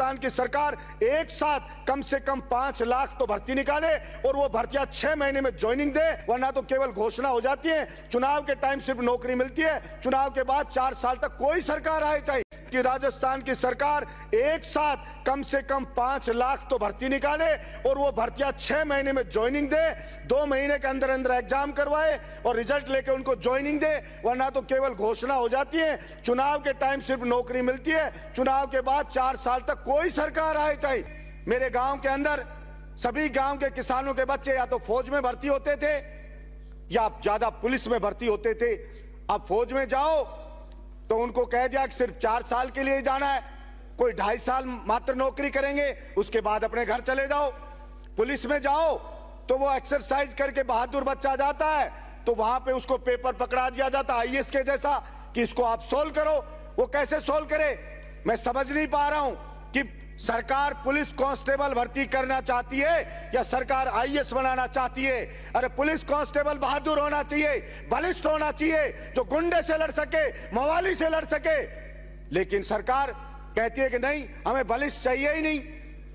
राजस्थान की सरकार एक साथ कम से कम 5 लाख तो भर्ती निकाले और वो भर्तियां 6 महीने में ज्वाइनिंग दे, वरना तो केवल घोषणा हो जाती है, चुनाव के टाइम सिर्फ नौकरी मिलती है, चुनाव के बाद 4 साल तक कोई सरकार आए चाहे कि राजस्थान की सरकार एक साथ कम से कम 5 लाख तो भर्ती निकाले और वो भर्तियां 6 महीने में ज्वाइनिंग दे, 2 महीने के अंदर अंदर एग्जाम करवाए और रिजल्ट लेके उनको ज्वाइनिंग दे, वरना तो केवल घोषणा हो जाती है, चुनाव के टाइम सिर्फ नौकरी मिलती है, चुनाव के बाद 4 साल तक कोई सरकार आए चाहे। मेरे गांव के अंदर सभी गांव के किसानों के बच्चे या तो फौज में भर्ती होते थे या ज्यादा पुलिस में भर्ती होते थे। अब फौज में जाओ तो उनको कह दिया कि सिर्फ 4 साल के लिए जाना है, कोई 2.5 साल मात्र नौकरी करेंगे, उसके बाद अपने घर चले जाओ। पुलिस में जाओ तो वो एक्सरसाइज करके बहादुर बच्चा जाता है तो वहां पे उसको पेपर पकड़ा दिया जाता आईएएस के जैसा कि इसको आप सोल्व करो। वो कैसे सोल्व करे, मैं समझ नहीं पा रहा हूं कि सरकार पुलिस कांस्टेबल भर्ती करना चाहती है या सरकार आईएएस बनाना चाहती है। अरे पुलिस कांस्टेबल बहादुर होना चाहिए, बलिष्ठ होना चाहिए, जो गुंडे से लड़ सके, मवाली से लड़ सके। लेकिन सरकार कहती है कि नहीं, हमें बलिष्ठ चाहिए ही नहीं,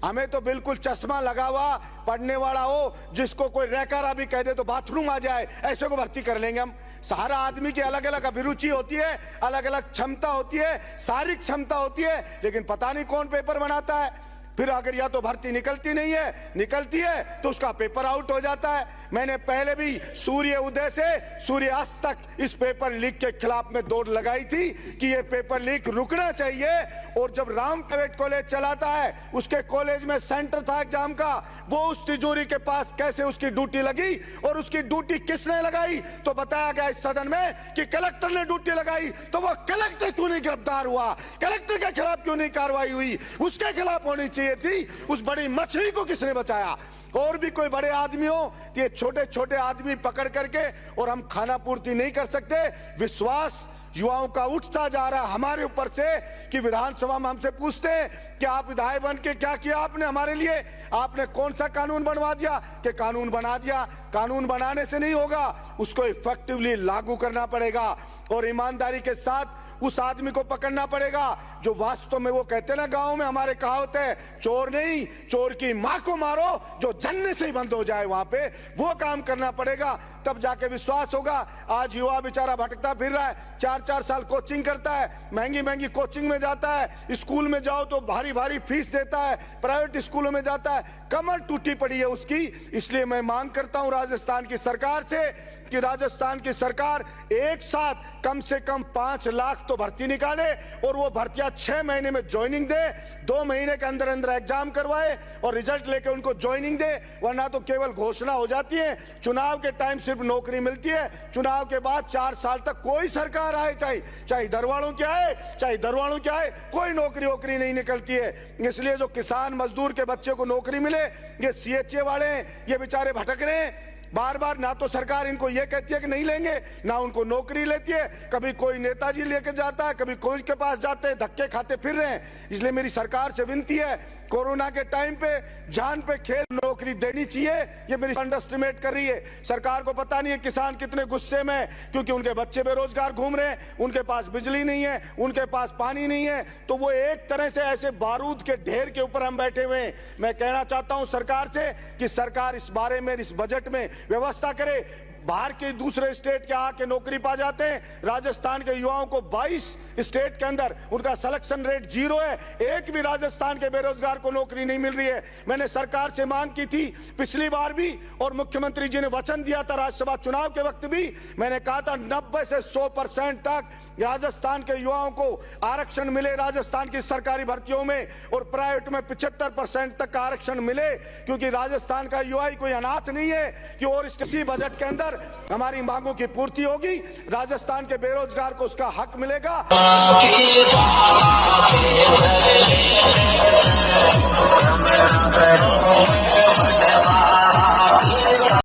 हमें तो बिल्कुल चश्मा लगा हुआ पढ़ने वाला हो, जिसको कोई रैकर भी कह दे तो बाथरूम आ जाए, ऐसे को भर्ती कर लेंगे हम। सारा आदमी की अलग अलग अभिरुचि होती है, अलग अलग क्षमता होती है, शारीरिक क्षमता होती है, लेकिन पता नहीं कौन पेपर बनाता है। फिर अगर या तो भर्ती निकलती नहीं है, निकलती है तो उसका पेपर आउट हो जाता है। मैंने पहले भी सूर्य उदय से सूर्य अस्त तक इस पेपर लीक के खिलाफ में दौड़ लगाई थी कि ये पेपर लीक रुकना चाहिए। और जब राम प्राइवेट कॉलेज चलाता है, उसके कॉलेज में सेंटर था एग्जाम का, वो उस तिजोरी के पास कैसे उसकी ड्यूटी लगी और उसकी ड्यूटी किसने लगाई, तो बताया गया इस सदन में कि कलेक्टर ने ड्यूटी लगाई। तो वो कलेक्टर क्यों नहीं गिरफ्तार हुआ, कलेक्टर के खिलाफ क्यों नहीं कार्रवाई हुई, उसके खिलाफ होनी चाहिए थी। उस बड़ी मछली को किसने बचाया। और भी कोई बड़े आदमी हो, ये छोटे छोटे आदमी पकड़ करके और हम खाना पूर्ति नहीं कर सकते। विश्वास युवाओं का उठता जा रहा है हमारे ऊपर से कि विधानसभा में हमसे पूछते हैं कि आप विधायक बन के क्या किया आपने हमारे लिए, आपने कौन सा कानून बनवा दिया, कि कानून बना दिया। कानून बनाने से नहीं होगा, उसको इफेक्टिवली लागू करना पड़ेगा और ईमानदारी के साथ उस आदमी को पकड़ना पड़ेगा जो वास्तव में, वो कहते ना गांव में हमारे कहावत है, चोर नहीं चोर की मां को मारो, जो जन्नत से ही बंद हो जाए, वहां पे वो काम करना पड़ेगा, तब जाके विश्वास होगा। आज युवा बेचारा भटकता फिर रहा है, 4-4 साल कोचिंग करता है, महंगी महंगी कोचिंग में जाता है, स्कूल में जाओ तो भारी भारी फीस देता है, प्राइवेट स्कूलों में जाता है, कमर टूटी पड़ी है उसकी। इसलिए मैं मांग करता हूं राजस्थान की सरकार से कि राजस्थान की सरकार एक साथ कम से कम 5 लाख तो भर्ती निकाले और वो भर्तियां 6 महीने में ज्वाइनिंग दे, 2 महीने के अंदर अंदर एग्जाम करवाए और रिजल्ट लेके उनको ज्वाइनिंग दे, वरना तो केवल घोषणा हो जाती है, चुनाव के टाइम सिर्फ नौकरी मिलती है, चुनाव के बाद 4 साल तक कोई सरकार आए चाहे दरवाड़ों की आए, चाहे दरवाड़ों की आए, कोई नौकरी वोकरी नहीं निकलती है। इसलिए जो किसान मजदूर के बच्चे को नौकरी मिले, ये सीएचए वाले हैं, ये बेचारे भटक रहे हैं। बार बार ना तो सरकार इनको ये कहती है कि नहीं लेंगे, ना उनको नौकरी लेती है। कभी कोई नेताजी लेके जाता है, कभी कोई के पास जाते हैं, धक्के खाते फिर रहे हैं। इसलिए मेरी सरकार से विनती है, कोरोना के टाइम पे जान पे खेल नौकरी देनी चाहिए। ये मेरी अंडरस्टिमेट कर रही है सरकार को, पता नहीं है किसान कितने गुस्से में, क्योंकि उनके बच्चे बेरोजगार घूम रहे हैं, उनके पास बिजली नहीं है, उनके पास पानी नहीं है, तो वो एक तरह से ऐसे बारूद के ढेर के ऊपर हम बैठे हुए हैं। मैं कहना चाहता हूं सरकार से कि सरकार इस बारे में, इस बजट में व्यवस्था करे। बाहर के दूसरे स्टेट के आके नौकरी पा जाते हैं, राजस्थान के युवाओं को 22 स्टेट के अंदर उनका सिलेक्शन रेट 0 है, एक भी राजस्थान के बेरोजगार को नौकरी नहीं मिल रही है। मैंने सरकार से मांग की थी पिछली बार भी, और मुख्यमंत्री जी ने वचन दिया था राज्यसभा चुनाव के वक्त भी, मैंने कहा था 90 से 100% तक राजस्थान के युवाओं को आरक्षण मिले राजस्थान की सरकारी भर्तियों में, और प्राइवेट में 75% तक का आरक्षण मिले, क्योंकि राजस्थान का युवा ही कोई अनाथ नहीं है कि और इसी बजट के अंदर हमारी मांगों की पूर्ति होगी, राजस्थान के बेरोजगार को उसका हक मिलेगा।